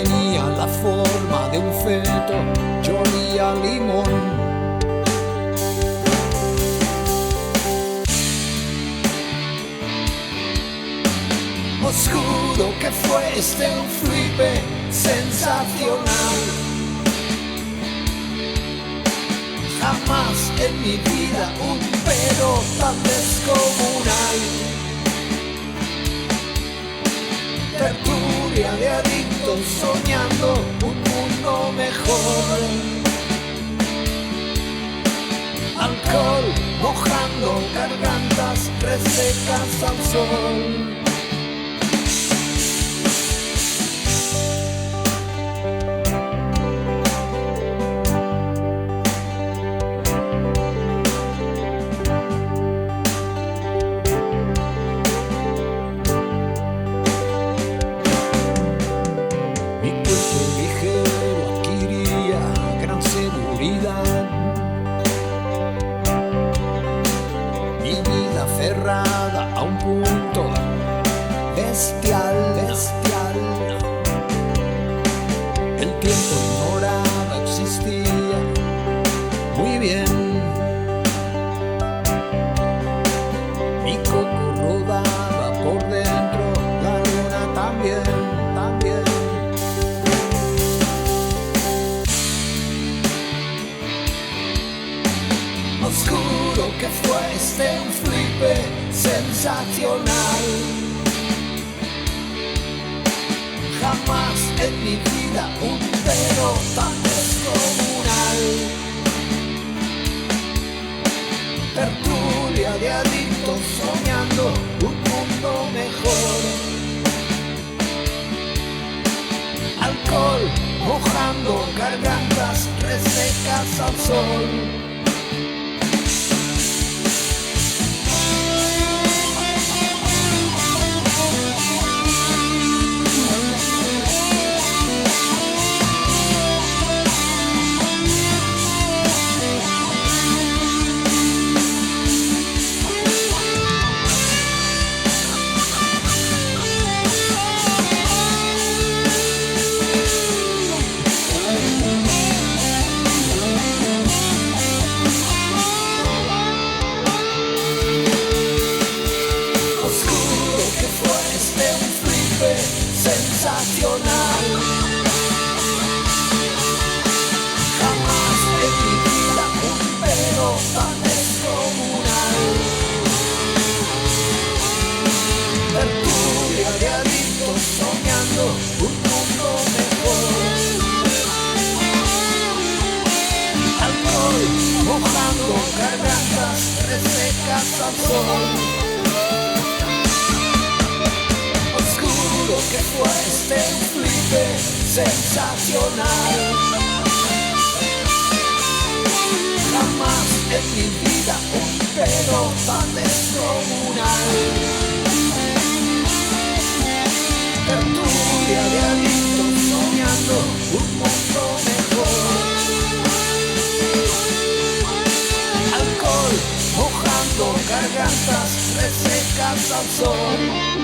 tenía la forma de un feto, yo olía a limón. Os juro que fue un flipe sensacional. Jamás en mi vida un pedo tan descomunal. Tertulia de adictos soñando un mundo mejor. Alcohol mojando gargantas resecas al sol. Mi vida aferrada a un punto bestial, bestial. El tiempo ignorado existía muy bien. Mi coco rodaba por dentro, la luna también, también. Os juro que fue un flipe sensacional. Jamás en mi vida un pedo tan descomunal. Tertulia de adictos soñando un mundo mejor. Alcohol mojando gargantas resecas al sol. Sensacional. Jamás en mi vida un pedo tan descomunal. Tertulia de adictos soñando un mundo mejor. Alcohol mojando gargantas resecas al sol. Que fue un flipe sensacional. Jamás en mi vida un pedo tan descomunal. Tertulia de adictos soñando un mundo mejor. Alcohol mojando gargantas resecas al sol.